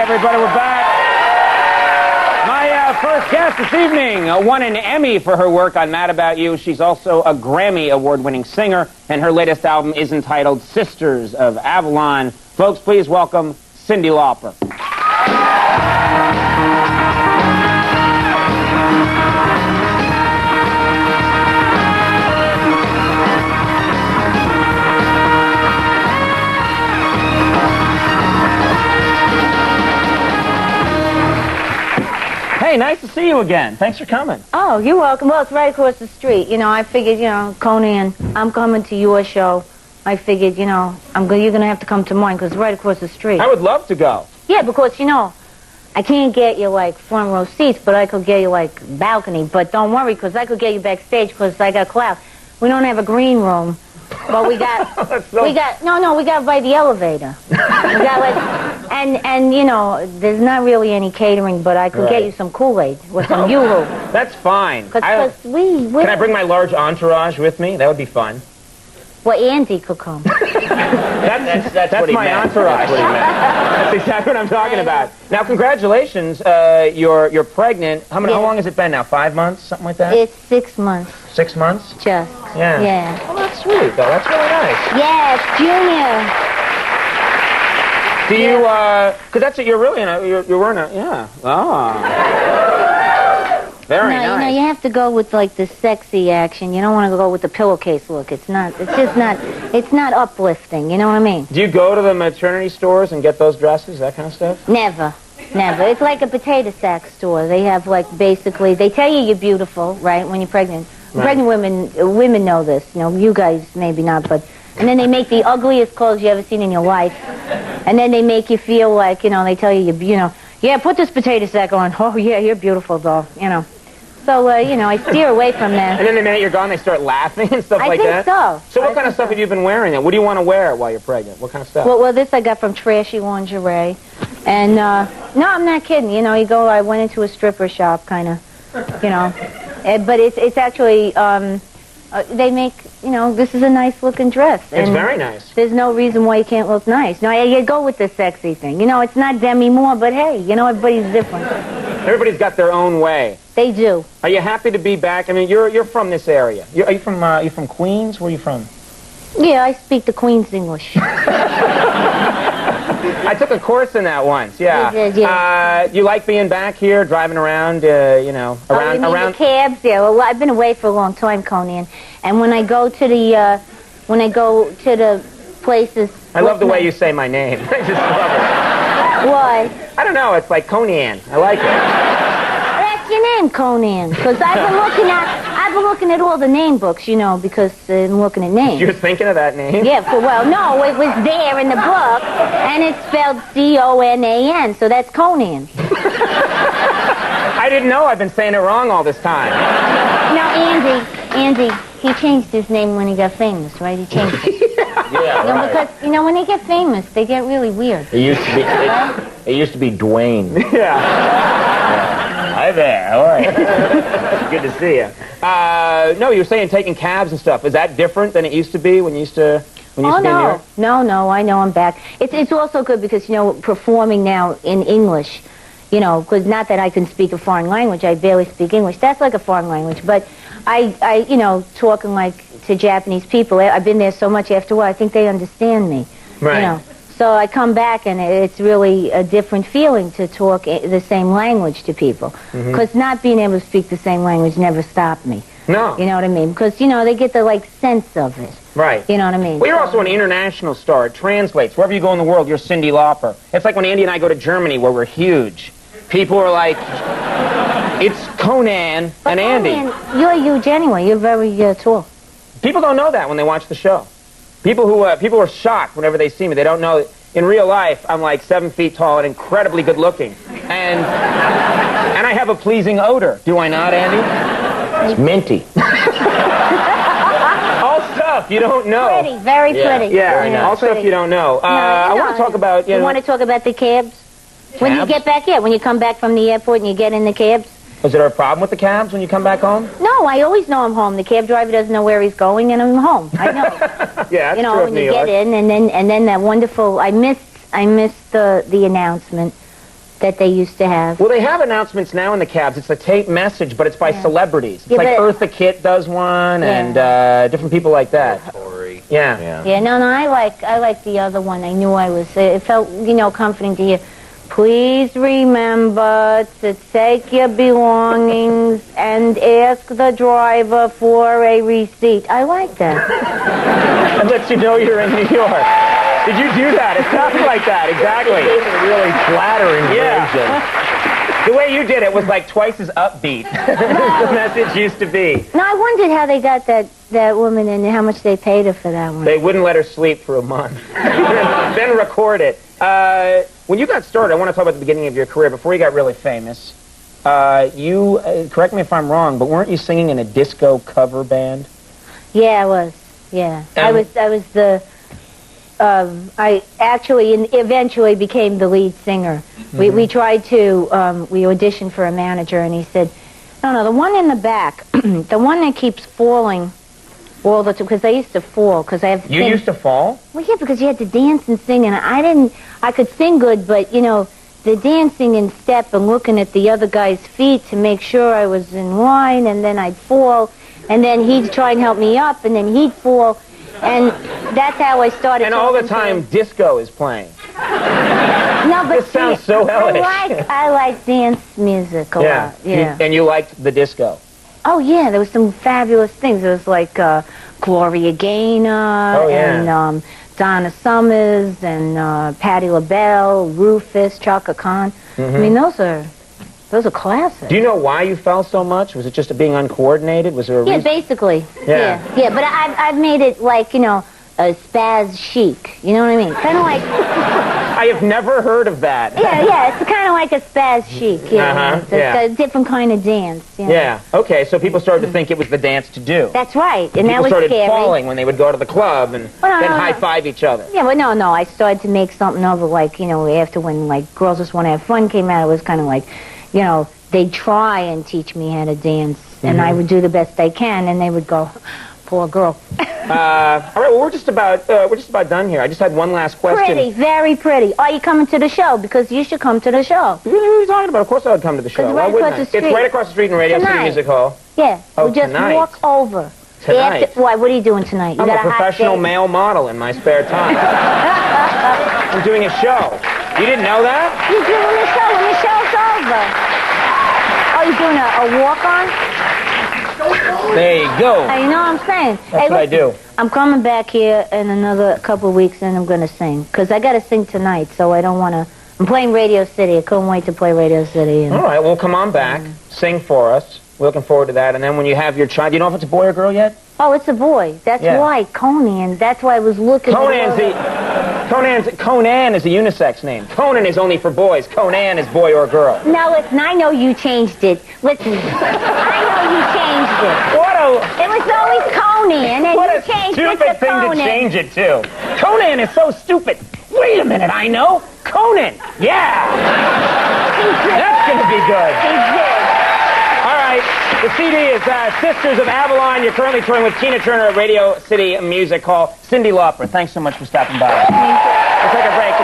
everybody, we're back. My first guest this evening won an Emmy for her work on Mad About You. She's also a Grammy award-winning singer, and her latest album is entitled Sisters of Avalon. Folks, please welcome Cyndi Lauper. Hey, nice to see you again. Thanks for coming. Oh, you're welcome. Well, it's right across the street. You know, I figured, you know, Conan, I'm coming to your show. I figured, you know, you're going to have to come to mine because it's right across the street. I would love to go. Yeah, because, you know, I can't get you, like, front row seats, but I could get you, like, balcony. But don't worry, because I could get you backstage because I got clout. We don't have a green room, but we got, we got by the elevator. We got, like... And you know, there's not really any catering, but I could get you some Kool-Aid with some Yoo-hoo. That's fine. Can I bring my large entourage with me? That would be fun. Well, Andy could come. That's what my entourage. That's what he meant. That's exactly what I'm talking about. Now, congratulations. You're pregnant. How long has it been now? 5 months, something like that? It's 6 months. 6 months? Just. Yeah. Yeah. Well, that's sweet, though. That's really nice. Yeah, it's Junior. Do you, because that's what you're really, you're wearing a, yeah. Oh. Very nice. You know, you have to go with, like, the sexy action. You don't want to go with the pillowcase look. It's not uplifting, you know what I mean? Do you go to the maternity stores and get those dresses, that kind of stuff? Never. Never. It's like a potato sack store. They have, like, basically, they tell you you're beautiful, right, when you're pregnant. Right. Pregnant women know this. You know, you guys maybe not, but... And then they make the ugliest clothes you ever seen in your life. And then they make you feel like, you know, they tell you, you know, yeah, put this potato sack on. Oh, yeah, you're beautiful, doll, you know. So, you know, I steer away from that. And then the minute you're gone, they start laughing and stuff like that? I think so. So what kind of stuff have you been wearing then? What do you want to wear while you're pregnant? What kind of stuff? Well, this I got from Trashy Lingerie. And, no, I'm not kidding. You know, I went into a stripper shop, kind of, you know. But it's actually... they make, you know, this is a nice-looking dress. It's very nice. There's no reason why you can't look nice. Now, you go with the sexy thing. You know, it's not Demi Moore, but hey, you know, everybody's different. Everybody's got their own way. They do. Are you happy to be back? I mean, you're from this area. Are you from Queens? Where are you from? Yeah, I speak the Queen's English. I took a course in that once, yeah. You did, yeah. You like being back here, driving around, you know, around... The cabs? Yeah, well, I've been away for a long time, Conan. And when I go to the, places... I love the way you say my name. I just love it. Why? I don't know, it's like Conan. I like it. That's your name, Conan. Because I've been looking at all the name books, you know, because I'm looking at names. You're thinking of that name? Yeah, no, it was there in the book, and it's spelled C-O-N-A-N, so that's Conan. I didn't know. I've been saying it wrong all this time. Now, Andy, he changed his name when he got famous, right? He changed it. Yeah, you know, right. Because, you know, when they get famous, they get really weird. It used to be Dwayne. Yeah. Hi there. How are you? Good to see you. No, you were saying taking cabs and stuff. Is that different than it used to be when you used to be in here? No, I know I'm back. It's also good because, you know, performing now in English, you know, because not that I can speak a foreign language, I barely speak English. That's like a foreign language, but I you know, talking like to Japanese people, I've been there so much after a while, I think they understand me. Right. You know. So I come back and it's really a different feeling to talk the same language to people. Because not being able to speak the same language never stopped me. No. You know what I mean? Because, you know, they get the, like, sense of it. Right. You know what I mean? Well, you're also an international star. It translates. Wherever you go in the world, you're Cyndi Lauper. It's like when Andy and I go to Germany where we're huge. People are like, it's Conan and Andy. You're huge anyway. You're very tall. People don't know that when they watch the show. People are shocked whenever they see me. They don't know that in real life I'm like 7 feet tall and incredibly good looking. And I have a pleasing odor. Do I not, Andy? It's minty. All stuff you don't know. Pretty, very pretty. Yeah, all stuff you don't know. I want to talk about... You want to talk about the cabs? When you get back, when you come back from the airport and you get in the cabs? Is there a problem with the cabs when you come back home? No, I always know I'm home. The cab driver doesn't know where he's going, and I'm home. I know. Yeah, that's you know, true when you get in, and then that wonderful. I missed the announcement that they used to have. Well, they have announcements now in the cabs. It's a tape message, but it's by celebrities. It's like Eartha Kitt does one, and different people like that. Yeah. No, I like the other one. I knew it felt, comforting to hear. Please remember to take your belongings and ask the driver for a receipt. I like that. It lets you know you're in New York. Did you do that? It sounds like that, exactly. It's a really flattering version. The way you did it was like twice as upbeat as the message used to be. No, I wondered how they got that woman and how much they paid her for that one. They wouldn't let her sleep for a month. Then record it. When you got started, I want to talk about the beginning of your career. Before you got really famous, you, correct me if I'm wrong, but weren't you singing in a disco cover band? Yeah, I was. Yeah. I was the... I actually eventually became the lead singer. We tried to, we auditioned for a manager, and he said, no, the one in the back, the one that keeps falling all the time, because I used to fall, because I have to You used to fall? Well, yeah, because you had to dance and sing, and I could sing good, but, the dancing and step and looking at the other guy's feet to make sure I was in line, and then I'd fall, and then he'd try and help me up, and then he'd fall. And that's how I started. And all the time, disco is playing. No, but this sounds so hellish. I like dance music a lot. Yeah. And you liked the disco? Oh yeah, there was some fabulous things. There was like Gloria Gaynor and Donna Summers and Patti LaBelle, Rufus, Chaka Khan. I mean, those are classics. Do you know why you fell so much? Was it just being uncoordinated? Was there a reason? Yeah, basically. Yeah. But I've made it like, a spaz chic. You know what I mean? Kind of like... I have never heard of that. Yeah, it's kind of like a spaz chic. It's a different kind of dance. Yeah, okay, so people started to think it was the dance to do. That's right, and that people was started scary. falling when they would go to the club and then high-five each other. Yeah, but no, I started to make something of it, like, after when, like, Girls Just Want to Have Fun came out, it was kind of like, they'd try and teach me how to dance, and I would do the best I can, and they would go, poor girl. All right, well, we're just about done here. I just had one last question. Pretty, very pretty. Are you coming to the show? Because you should come to the show. What are you talking about? Of course I would come to the show. Why wouldn't I? It's right across the street in Radio City Music Hall. Yeah, we'll just walk over. Tonight? Why, what are you doing tonight? I'm a professional male model in my spare time. I'm doing a show. You didn't know that? You're doing the show when the show's over. Oh, you're doing a walk-on? There you go. You know what I'm saying? That's what I do. I'm coming back here in another couple of weeks, and I'm going to sing. Because I got to sing tonight, so I don't want to... I'm playing Radio City. I couldn't wait to play Radio City. All right, well, come on back. Sing for us. We're looking forward to that. And then when you have your child... Do you know if it's a boy or girl yet? Oh, it's a boy. That's why. Conan. That's why I was looking... Conan is a unisex name. Conan is only for boys. Conan is boy or girl. No, listen, I know you changed it. Listen, I know you changed it. It was always Conan, and what you a changed it to stupid thing Conan. to change it to. Conan is so stupid. Wait a minute, I know. Conan. Yeah. That's going to be good. All right. The CD is Sisters of Avalon. You're currently touring with Tina Turner at Radio City Music Hall. Cyndi Lauper, thanks so much for stopping by. Thank you. We'll take a break.